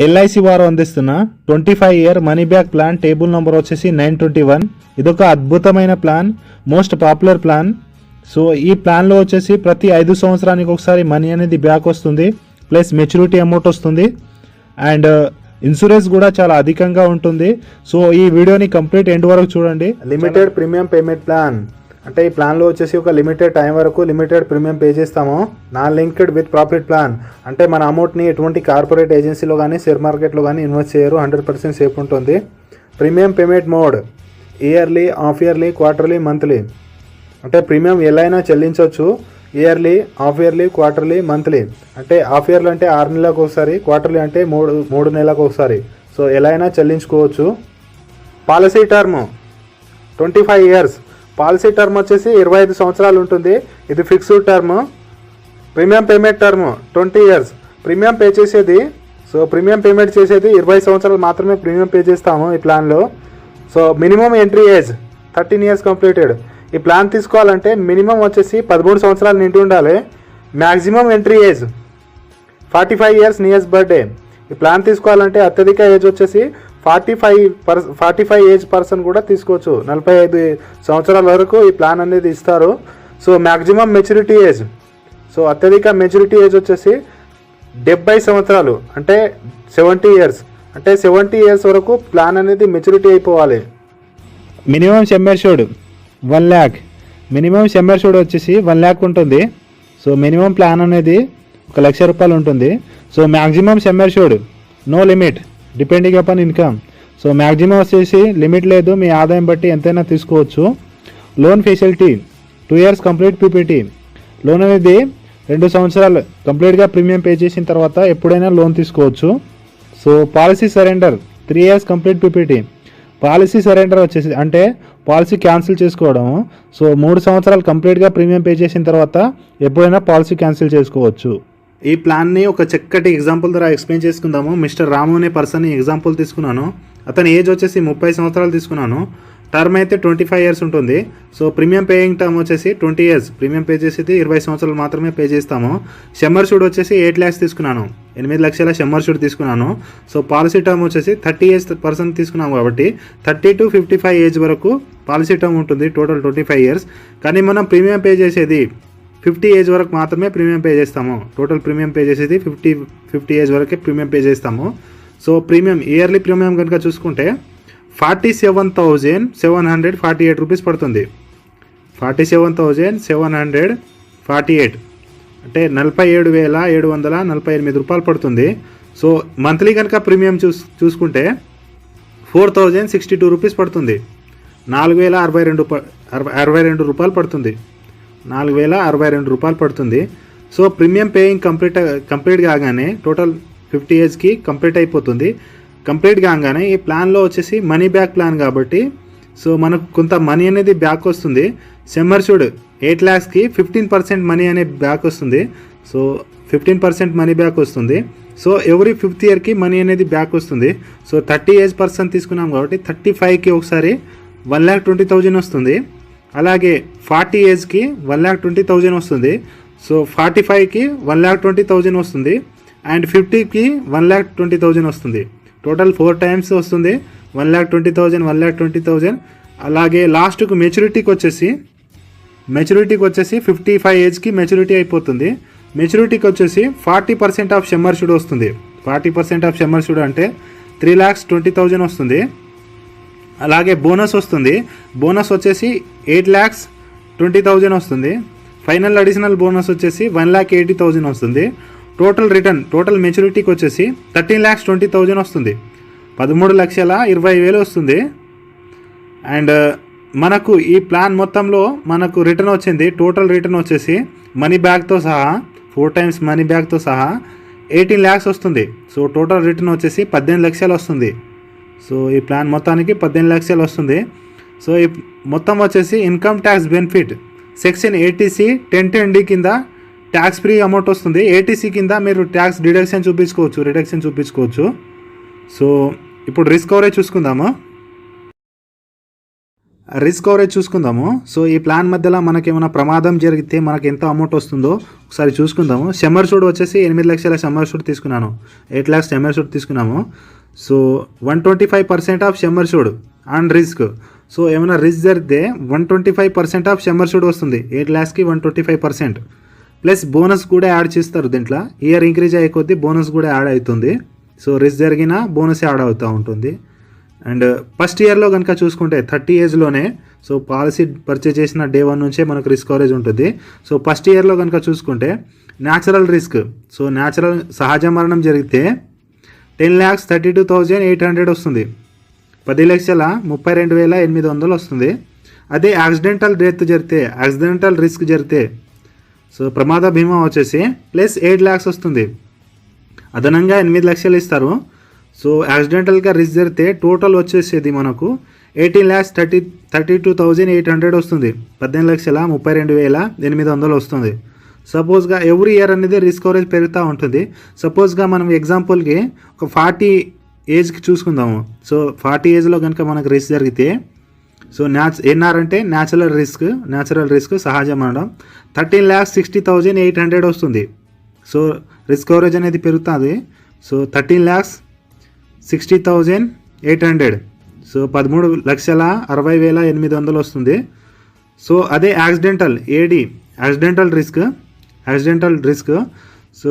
LIC వారు అందిస్తున్న 25-year money back plan table number వచ్చేసి 921. ఇదొక అద్భుతమైన plan, most popular plan. So ఈ ప్లాన్లో వచ్చేసి ప్రతి 5 సంవత్సరానికి ఒకసారి మనీ అనేది బ్యాక్ వస్తుంది, ప్లస్ మెచ్యూరిటీ అమౌంట్ వస్తుంది, అండ్ ఇన్సూరెన్స్ కూడా చాలా అధికంగా ఉంటుంది. సో ఈ వీడియోని కంప్లీట్ ఎండ్ వరకు చూడండి. లిమిటెడ్ ప్రీమియం పేమెంట్ ప్లాన్ అంటే ఈ ప్లాన్లో వచ్చేసి ఒక లిమిటెడ్ టైం వరకు లిమిటెడ్ ప్రీమియం పే చేస్తాము. Non linked with profit plan అంటే మన అమౌంట్ని ఎటువంటి కార్పొరేట్ ఏజెన్సీలో కానీ షేర్ మార్కెట్లో కానీ ఇన్వెస్ట్ చేయరు, 100% సేఫ్ ఉంటుంది. Premium payment mode yearly, half yearly, quarterly, monthly. అంటే ప్రీమియం ఎలా అయినా చెల్లించవచ్చు, yearly, half yearly, quarterly, monthly. అంటే హాఫ్ ఇయర్లీ అంటే 6 నెలలకు ఒకసారి, క్వార్టర్లీ అంటే 3 నెలలకు ఒకసారి. సో ఎలా అయినా చెల్లించుకోవచ్చు. Policy term 25 years. Policy term వచ్చేసి 25 సంవత్సరాలు ఉంటుంది. ఇది fixed term. Premium payment term 20 years. Premium pay చేసేది ప్రీమియం పేమెంట్ చేసేది 20 సంవత్సరాలు మాత్రమే ప్రీమియం పే చేస్తాము ఈ ప్లాన్లో. So minimum entry age 13 years completed. ఈ ప్లాన్ తీసుకోవాలంటే మినిమం వచ్చేసి 13 సంవత్సరాలు నిండి ఉండాలి. Maximum entry age 45 years nearest birthday. ఈ ప్లాన్ తీసుకోవాలంటే అత్యధిక ఏజ్ వచ్చేసి 45 ఏజ్ పర్సన్ కూడా తీసుకోవచ్చు. 45 సంవత్సరాల వరకు ఈ ప్లాన్ అనేది ఇస్తారు. So maximum maturity age, so అత్యధిక మెచ్యూరిటీ ఏజ్ వచ్చేసి 70 సంవత్సరాలు అంటే 70 years. అంటే 70 years వరకు ప్లాన్ అనేది మెచ్యూరిటీ అయిపోవాలి. Minimum sum assured 1 lakh. Minimum sum assured వచ్చేసి 1 lakh ఉంటుంది. సో మినిమం ప్లాన్ అనేది 1 లక్ష రూపాయలు ఉంటుంది. So maximum sum assured no limit depending upon income. So maximum వచ్చేసి లిమిట్ లేదు, మీ ఆదాయం బట్టి ఎంతైనా తీసుకోవచ్చు. Loan facility 2 years complete PPT. Loan అనేది 2 సంవత్సరాలు కంప్లీట్గా ప్రీమియం పే చేసిన తర్వాత ఎప్పుడైనా లోన్ తీసుకోవచ్చు. So policy surrender 3 years complete PPT. Policy surrender వచ్చేసి అంటే పాలసీ క్యాన్సిల్ చేసుకోవడము. సో 3 సంవత్సరాలు కంప్లీట్గా ప్రీమియం పే చేసిన తర్వాత ఎప్పుడైనా పాలసీ క్యాన్సిల్ చేసుకోవచ్చు. ఈ ప్లాన్ని ఒక చక్కటి ఎగ్జాంపుల్ ద్వారా ఎక్స్ప్లెయిన్ చేసుకుందాము. మిస్టర్ రాము అనే పర్సన్ ఎగ్జాంపుల్ తీసుకున్నాను. అతని ఏజ్ వచ్చేసి 30 సంవత్సరాలు తీసుకున్నాను. టర్మ్ అయితే 25 years ఉంటుంది. సో ప్రీమియం పేయింగ్ టర్మ్ వచ్చేసి 20 years. ప్రీమియం పే చేసేది 20 సంవత్సరాలు మాత్రమే పే చేస్తాము. షమ్మర్ షూడ్ వచ్చేసి 8 lakhs తీసుకున్నాను, 8 లక్షల షమ్మర్ షూడ్ తీసుకున్నాను. సో పాలసీ టర్మ్ వచ్చేసి 30 years పర్సన్ తీసుకున్నాము కాబట్టి 30 to 55 ఏజ్ వరకు పాలసీ టర్మ్ ఉంటుంది. Total 25 years. కానీ మనం ప్రీమియం పే చేసేది 50 ఏజ్ వరకు మాత్రమే ప్రీమియం పే చేస్తాము. టోటల్ ప్రీమియం పే చేసేది 50 ఏజ్ వరకే ప్రీమియం పే చేస్తాము. సో ప్రీమియం ఇయర్లీ ప్రీమియం కనుక చూసుకుంటే 47,748 రూపీస్ పడుతుంది. 47,748 అంటే 47,748 రూపాయలు పడుతుంది. సో మంత్లీ కనుక ప్రీమియం చూసుకుంటే 4,062 రూపీస్ పడుతుంది. 4,062 రూపాయలు పడుతుంది. 4,062 రూపాయలు పడుతుంది. సో ప్రీమియం పేయింగ్ కంప్లీట్ కాగానే టోటల్ 50 yearsకి కంప్లీట్ అయిపోతుంది. కంప్లీట్ కాగానే ఈ ప్లాన్లో వచ్చేసి మనీ బ్యాక్ ప్లాన్ కాబట్టి సో మనకు కొంత మనీ అనేది బ్యాక్ వస్తుంది. సమ్మర్షూడ్ 8 lakhsకి 15% మనీ అనేది బ్యాక్ వస్తుంది. సో 15% మనీ బ్యాక్ వస్తుంది. సో ఎవ్రీ 5th yearకి మనీ అనేది బ్యాక్ వస్తుంది. సో 30 ఏజ్ పర్సన్ తీసుకున్నాం కాబట్టి 35కి ఒకసారి 1,20,000 వస్తుంది. అలాగే 40 ఏజ్కి 1,20,000 వస్తుంది. సో 45కి 1,20,000 వస్తుంది. అండ్ 50కి 1,20,000 వస్తుంది. టోటల్ 4 times వస్తుంది. 1,20,000, 1,20,000. అలాగే లాస్ట్కు మెచ్యూరిటీకి వచ్చేసి 55 ఏజ్కి మెచ్యూరిటీ అయిపోతుంది. మెచ్యూరిటీకి వచ్చేసి 40% ఆఫ్ షమ్మర్ షూడ్ వస్తుంది. 40% ఆఫ్ షమ్మర్ షూడ్ అంటే 3,20,000 వస్తుంది. అలాగే బోనస్ వస్తుంది. బోనస్ వచ్చేసి 8,20,000 వస్తుంది. ఫైనల్ అడిషనల్ బోనస్ వచ్చేసి 1,80,000 వస్తుంది. టోటల్ మెచ్యూరిటీకి వచ్చేసి 13,20,000 వస్తుంది. 13,20,000 వస్తుంది. అండ్ మనకు ఈ ప్లాన్ మొత్తంలో మనకు రిటర్న్ వచ్చింది. టోటల్ రిటర్న్ వచ్చేసి మనీ బ్యాక్తో సహా 4 times మనీ బ్యాక్తో సహా 18 lakhs వస్తుంది. సో టోటల్ రిటర్న్ వచ్చేసి 18 లక్షలు వస్తుంది. సో ఈ ప్లాన్ మొత్తానికి 18 లక్షలు వస్తుంది. సో ఈ మొత్తం వచ్చేసి income tax benefit section 80C 1010D కింద ట్యాక్స్ ఫ్రీ అమౌంట్ వస్తుంది. 80C కింద మీరు ట్యాక్స్ రిడక్షన్ చూపించుకోవచ్చు. సో ఇప్పుడు రిస్క్ కవరేజ్ చూసుకుందాము. రిస్క్ కవరేజ్ చూసుకుందాము. సో ఈ ప్లాన్ మధ్యలో మనకి ఏమైనా ప్రమాదం జరిగితే మనకి ఎంత అమౌంట్ వస్తుందో ఒకసారి చూసుకుందాము. సమ్మర్ షూట్ వచ్చేసి 8 లక్షల సమ్మర్ షూట్ తీసుకున్నాను, 8 lakhs సమ్మర్ షూట్ తీసుకున్నాము. So 125% of sum assured and risk. So ఏమైనా రిస్క్ జరిగితే 125% ఆఫ్ సమ్మర్ షూట్ వస్తుంది. 8 lakhsకి 125% ప్లస్ బోనస్ కూడా యాడ్ చేస్తారు దీంట్లో. ఇయర్ ఇంక్రీజ్ అయ్యే కొద్దీ బోనస్ కూడా యాడ్ అవుతుంది. సో రిస్క్ జరిగినా బోనస్ యాడ్ అవుతూ ఉంటుంది. అండ్ ఫస్ట్ ఇయర్లో కనుక చూసుకుంటే 30 ఏజ్లోనే సో పాలసీ పర్చేజ్ చేసిన డే 1 నుంచే మనకు రిస్క్ కవరేజ్ ఉంటుంది. సో ఫస్ట్ ఇయర్లో కనుక చూసుకుంటే న్యాచురల్ రిస్క్, సో న్యాచురల్ సహజ మరణం జరిగితే 10,32,800 వస్తుంది, 10,32,800 వస్తుంది. అదే యాక్సిడెంటల్ డెత్ జరిగితే, యాక్సిడెంటల్ రిస్క్ జరిగితే సో ప్రమాద బీమా వచ్చేసి ప్లస్ 8 lakhs వస్తుంది, అదనంగా 8 లక్షలు ఇస్తారు. సో యాక్సిడెంటల్గా రిస్క్ జరిగితే టోటల్ వచ్చేసేది మనకు 18,32,800 వస్తుంది, 18,32,800 వస్తుంది. సపోజ్గా ఎవ్రీ ఇయర్ అనేది రిస్క్ కవరేజ్ పెరుగుతూ ఉంటుంది. సపోజ్గా మనం ఎగ్జాంపుల్కి ఒక 40 ఏజ్కి చూసుకుందాము. సో 40 ఏజ్లో కనుక మనకు రిస్క్ జరిగితే సో ఎన్ఆర్ అంటే న్యాచురల్ రిస్క్ సహజ మరణం 13,60,800 వస్తుంది. సో రిస్క్ కవరేజ్ అనేది పెరుగుతుంది. సో 13,60,800 సో 13,60,60,800 వస్తుంది. సో అదే యాక్సిడెంటల్ రిస్క్ సో